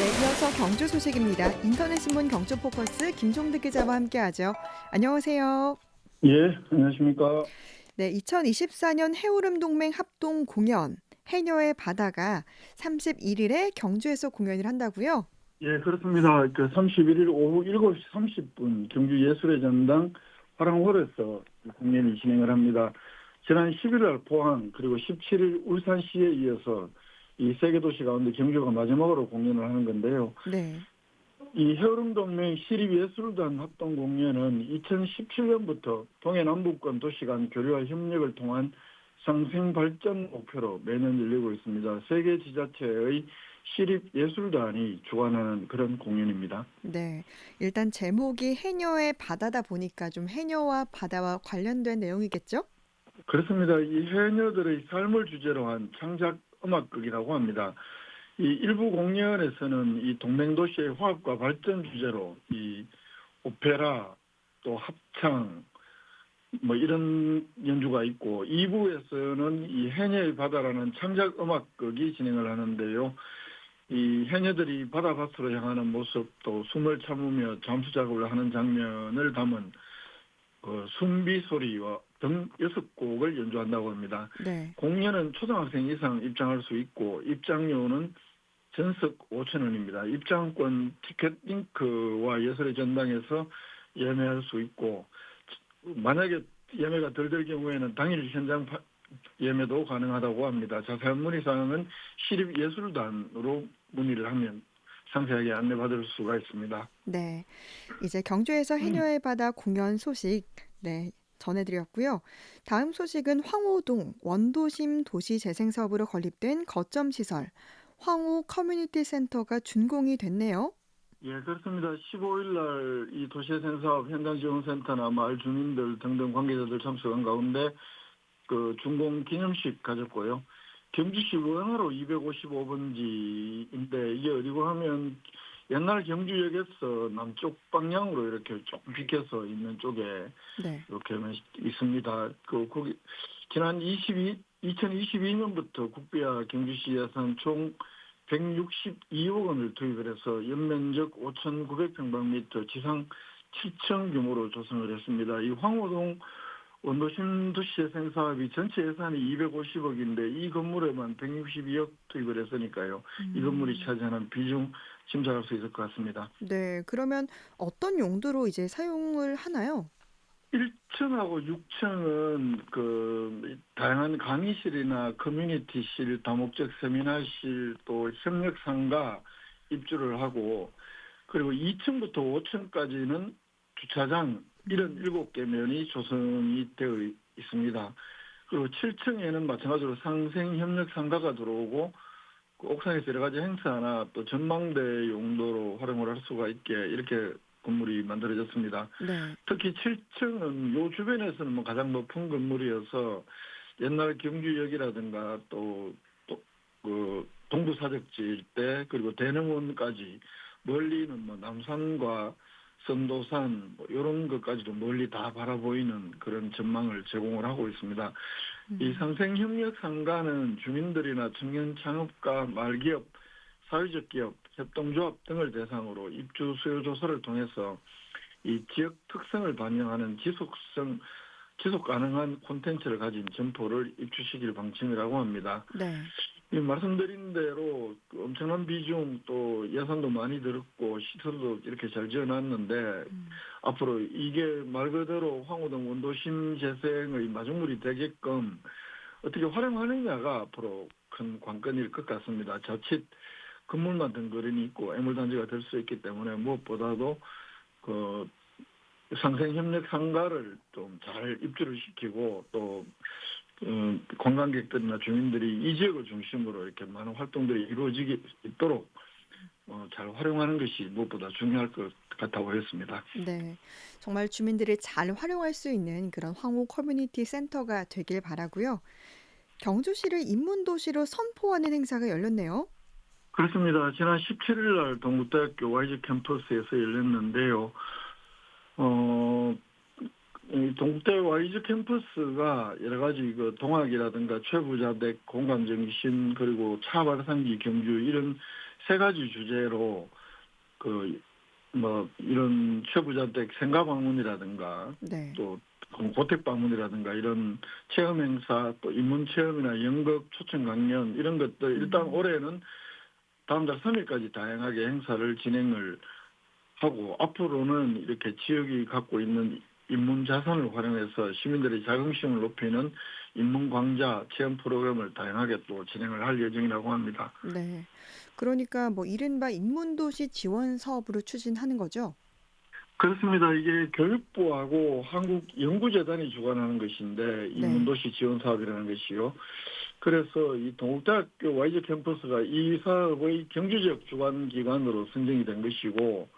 네, 이어서 경주 소식입니다. 인터넷 신문 경주 포커스 김종득 기자와 함께하죠. 안녕하세요. 예, 안녕하십니까. 네, 2024년 해오름 동맹 합동 공연 해녀의 바다가 31일에 경주에서 공연을 한다고요? 예, 그렇습니다. 31일 오후 7시 30분 경주 예술의 전당 화랑홀에서 공연이 진행을 합니다. 지난 11일 포항 그리고 17일 울산시에 이어서 이 세 개 도시 가운데 경주가 마지막으로 공연을 하는 건데요. 네. 이 해오름동맹 시립예술단 합동 공연은 2017년부터 동해남북권 도시 간 교류와 협력을 통한 상생 발전 목표로 매년 열리고 있습니다. 세계 지자체의 시립예술단이 주관하는 그런 공연입니다. 네. 일단 제목이 해녀의 바다다 보니까 좀 해녀와 바다와 관련된 내용이겠죠? 그렇습니다. 이 해녀들의 삶을 주제로 한 창작 음악극이라고 합니다. 이 일부 공연에서는 이 동맹도시의 화합과 발전 주제로 이 오페라 또 합창 뭐 이런 연주가 있고 2부에서는 이 해녀의 바다라는 창작 음악극이 진행을 하는데요. 이 해녀들이 바다밭으로 향하는 모습 또 숨을 참으며 잠수 작업을 하는 장면을 담은 숨비 소리와 등 6곡을 연주한다고 합니다. 네. 공연은 초등학생 이상 입장할 수 있고 입장료는 전석 5천 원입니다. 입장권 티켓 링크와 예술의 전당에서 예매할 수 있고 만약에 예매가 덜 될 경우에는 당일 현장 예매도 가능하다고 합니다. 자세한 문의 사항은 시립예술단으로 문의를 하면 상세하게 안내받을 수가 있습니다. 네. 이제 경주에서 해녀의 바다 공연 소식 네, 전해드렸고요. 다음 소식은 황호동 원도심 도시재생 사업으로 건립된 거점 시설 황호 커뮤니티 센터가 준공이 됐네요. 예, 그렇습니다. 15일 날 이 도시재생 사업 현장 지원센터나 마을 주민들 등등 관계자들 참석한 가운데 준공 기념식 가졌고요. 경주시 원화로 255번지인데 이게 어디고 하면 옛날 경주역에서 남쪽 방향으로 이렇게 조금 비켜서 있는 쪽에 네. 이렇게 있습니다. 거기 지난 2022년부터 국비와 경주시 예산 총 162억 원을 투입을 해서 연면적 5,900평방미터 지상 7층 규모로 조성을 했습니다. 이 황호동 원도심 도시재생 사업이 전체 예산이 250억인데 이 건물에만 162억 투입을 했으니까요. 이 건물이 차지하는 비중 짐작할 수 있을 것 같습니다. 네. 그러면 어떤 용도로 이제 사용을 하나요? 1층하고 6층은 다양한 강의실이나 커뮤니티실, 다목적 세미나실, 또 협력상가 입주를 하고 그리고 2층부터 5층까지는 주차장 이런 7개 면이 조성이 되어 있습니다. 그리고 7층에는 마찬가지로 상생협력상가가 들어오고 옥상에서 여러 가지 행사나 또 전망대 용도로 활용을 할 수가 있게 이렇게 건물이 만들어졌습니다. 네. 특히 7층은 요 주변에서는 뭐 가장 높은 건물이어서 옛날 경주역이라든가 또 동부사적지 일대 그리고 대릉원까지 멀리는 뭐 남산과 선도산 뭐 이런 것까지도 멀리 다 바라보이는 그런 전망을 제공을 하고 있습니다. 이 음. 상생협력 상가는 주민들이나 청년 창업가, 말기업, 사회적 기업, 협동조합 등을 대상으로 입주 수요 조사를 통해서 이 지역 특성을 반영하는 지속 가능한 콘텐츠를 가진 점포를 입주시킬 방침이라고 합니다. 네. 이 말씀드린 대로 엄청난 비중 또 예산도 많이 들었고 시설도 이렇게 잘 지어놨는데 음. 앞으로 이게 말 그대로 황호동 원도심 재생의 마중물이 되게끔 어떻게 활용하느냐가 앞으로 큰 관건일 것 같습니다. 자칫 건물만 덩그러니 있고 애물단지가 될 수 있기 때문에 무엇보다도 상생협력 상가를 좀 잘 입주를 시키고 또 관광객들이나 주민들이 이 지역을 중심으로 이렇게 많은 활동들이 이루어지게 있도록 잘 활용하는 것이 무엇보다 중요할 것 같다고 보였습니다. 네. 정말 주민들이 잘 활용할 수 있는 그런 황호 커뮤니티 센터가 되길 바라고요. 경주시를 인문도시로 선포하는 행사가 열렸네요. 그렇습니다. 지난 17일 날 동국대학교 YG 캠퍼스에서 열렸는데요. 어, 이 동국대 YG 캠퍼스가 여러 가지 그 동학이라든가 최부자댁, 공감정신, 그리고 차발상기 경주 이런 세 가지 주제로 그 뭐 이런 최부자댁 생가 방문이라든가 네. 또 고택 방문이라든가 이런 체험 행사 또 인문 체험이나 연극 초청 강연 이런 것들 일단 음. 올해는 다음 달 3일까지 다양하게 행사를 진행을 하고 앞으로는 이렇게 지역이 갖고 있는 인문 자산을 활용해서 시민들의 자긍심을 높이는 인문 광자 체험 프로그램을 다양하게 또 진행을 할 예정이라고 합니다. 네. 그러니까 뭐 이른바 인문도시 지원 사업으로 추진하는 거죠? 그렇습니다. 이게 교육부하고 한국연구재단이 주관하는 것인데 네. 인문도시 지원 사업이라는 것이요. 그래서 이 동국대학교 YG 캠퍼스가 이 사업의 경주 지역 주관 기관으로 선정이 된 것이고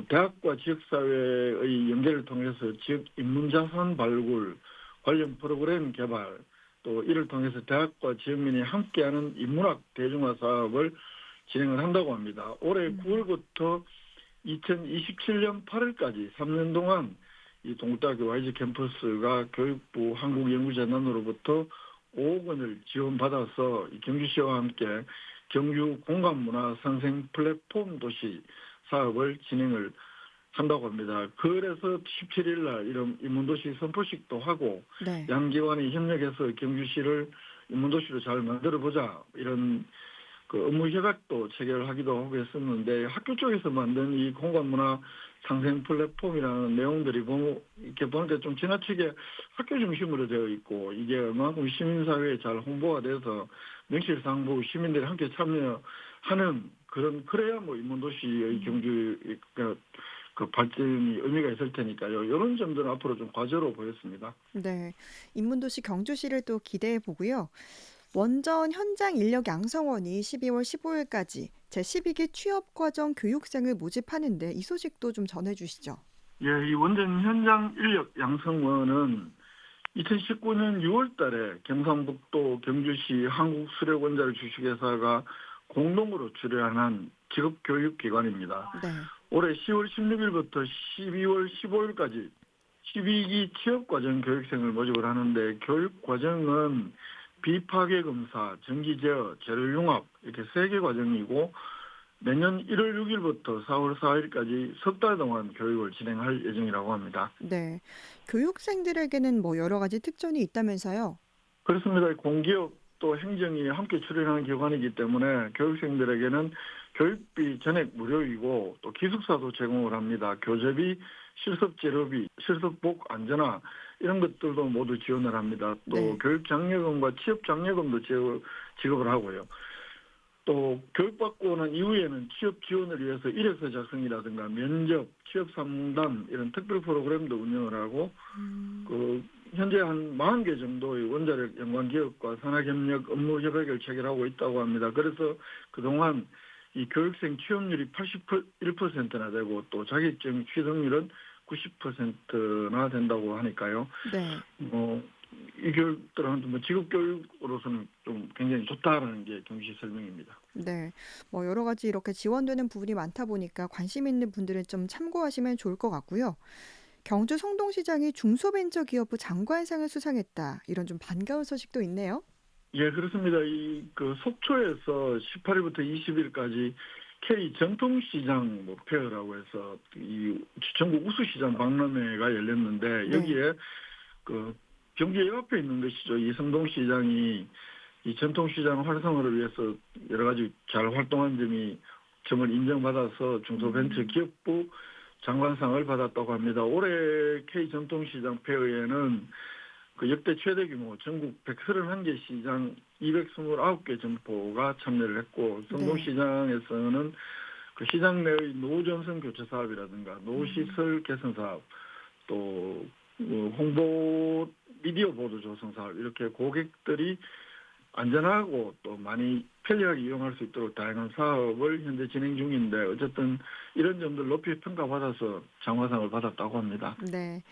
대학과 지역사회의 연계를 통해서 지역 인문자산 발굴, 관련 프로그램 개발, 또 이를 통해서 대학과 지역민이 함께하는 인문학 대중화 사업을 진행을 한다고 합니다. 올해 음. 9월부터 2027년 8월까지 3년 동안 이 동국대학교 YG 캠퍼스가 교육부 한국연구재단으로부터 5억 원을 지원받아서 이 경주시와 함께 경주 공간문화 상생 플랫폼 도시 사업을 진행을 한다고 합니다. 그래서 17일 날 이런 인문도시 선포식도 하고 네. 양기관이 협력해서 경주시를 인문도시로 잘 만들어보자 이런 그 업무 협약도 체결하기도 하고 했었는데 학교 쪽에서 만든 이 공간문화 상생 플랫폼이라는 내용들이 이렇게 보니까 좀 지나치게 학교 중심으로 되어 있고 이게 얼마큼 시민사회에 잘 홍보가 돼서 명실상부 시민들이 함께 참여하는 그래야 뭐 인문도시의 음. 경주 그 발전이 의미가 있을 테니까요. 이런 점들은 앞으로 좀 과제로 보였습니다. 네. 인문도시 경주시를 또 기대해 보고요. 원전 현장 인력 양성원이 12월 15일까지 제12기 취업과정 교육생을 모집하는데 이 소식도 좀 전해주시죠. 예, 이 원전 현장 인력 양성원은 2019년 6월 달에 경상북도 경주시 한국수력원자력 주식회사가 공동으로 출연한 직업교육기관입니다. 네. 올해 10월 16일부터 12월 15일까지 12기 취업과정 교육생을 모집을 하는데 교육과정은 비파괴검사, 전기제어, 재료융합 이렇게 3개 과정이고 내년 1월 6일부터 4월 4일까지 석 달 동안 교육을 진행할 예정이라고 합니다. 네. 교육생들에게는 뭐 여러 가지 특전이 있다면서요? 그렇습니다. 공기업 또 행정이 함께 출연하는 기관이기 때문에 교육생들에게는 교육비 전액 무료이고 또 기숙사도 제공을 합니다. 교재비, 실습 재료비, 실습복 안전화 이런 것들도 모두 지원을 합니다. 또 네. 교육 장려금과 취업 장려금도 지급을 하고요. 또 교육받고 난 이후에는 취업 지원을 위해서 이력서 작성이라든가 면접, 취업 상담 이런 특별 프로그램도 운영을 하고 음. 그 현재 한 40개 정도의 원자력 연관 기업과 산학협력 업무 협약을 체결하고 있다고 합니다. 그래서 그동안 이 교육생 취업률이 81%나 되고 또 자격증 취득률은 90%나 된다고 하니까요. 네. 이 교육들은 뭐 직업 교육으로서는 좀 굉장히 좋다라는 게 경시 설명입니다. 네. 뭐 여러 가지 이렇게 지원되는 부분이 많다 보니까 관심 있는 분들은 좀 참고하시면 좋을 것 같고요. 경주 성동시장이 중소벤처기업부 장관상을 수상했다. 이런 좀 반가운 소식도 있네요. 예, 그렇습니다. 이 그 속초에서 18일부터 20일까지 K 전통시장 뭐 페어라고 해서 이 전국 우수시장 박람회가 열렸는데 네. 여기에 그 경기 옆에 있는 것이죠. 이 성동시장이 이 전통시장 활성화를 위해서 여러 가지 잘 활동한 점을 인정받아서 음. 중소벤처기업부 장관상을 받았다고 합니다. 올해 K 전통시장 페어에는 그 역대 최대 규모 전국 131개 시장 229개 점포가 참여를 했고 네. 성동시장에서는 그 시장 내의 노전선 교체 사업이라든가 음. 노시설 개선 사업 또 홍보 미디어 보도 조성 사업 이렇게 고객들이 안전하고 또 많이 편리하게 이용할 수 있도록 다양한 사업을 현재 진행 중인데 어쨌든 이런 점들 높이 평가받아서 장화상을 받았다고 합니다. 네.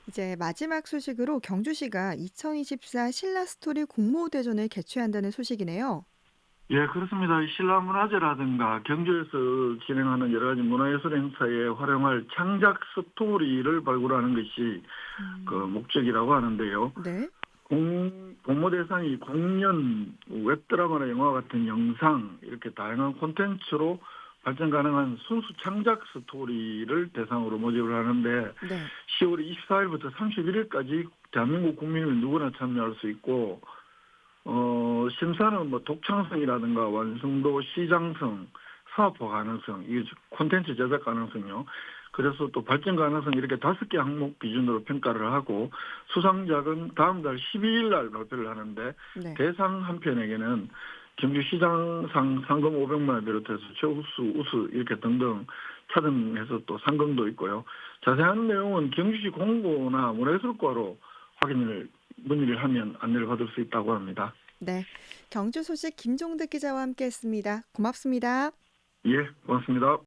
이제 마지막 소식으로 경주시가 2024 신라스토리 공모대전을 개최한다는 소식이네요. 예, 그렇습니다. 신라문화제라든가 경주에서 진행하는 여러 가지 문화예술 행사에 활용할 창작 스토리를 발굴하는 것이 그 음. 목적이라고 하는데요. 네. 공모 대상이 공연, 웹드라마나 영화 같은 영상 이렇게 다양한 콘텐츠로 발전 가능한 순수 창작 스토리를 대상으로 모집을 하는데 네. 10월 24일부터 31일까지 대한민국 국민이 누구나 참여할 수 있고 심사는 뭐 독창성이라든가 완성도, 시장성, 사업화 가능성, 이게 콘텐츠 제작 가능성요. 그래서 또 발전 가능성 이렇게 5개 항목 기준으로 평가를 하고 수상작은 다음 달 12일 날 발표를 하는데 네. 대상 한 편에게는 경주시장상 상금 500만 원 비롯해서 최우수, 우수 이렇게 등등 차등해서 또 상금도 있고요. 자세한 내용은 경주시 공고나 문화예술과로 문의를 하면 안내를 받을 수 있다고 합니다. 네. 경주 소식 김종득 기자와 함께했습니다. 고맙습니다. 예, 고맙습니다.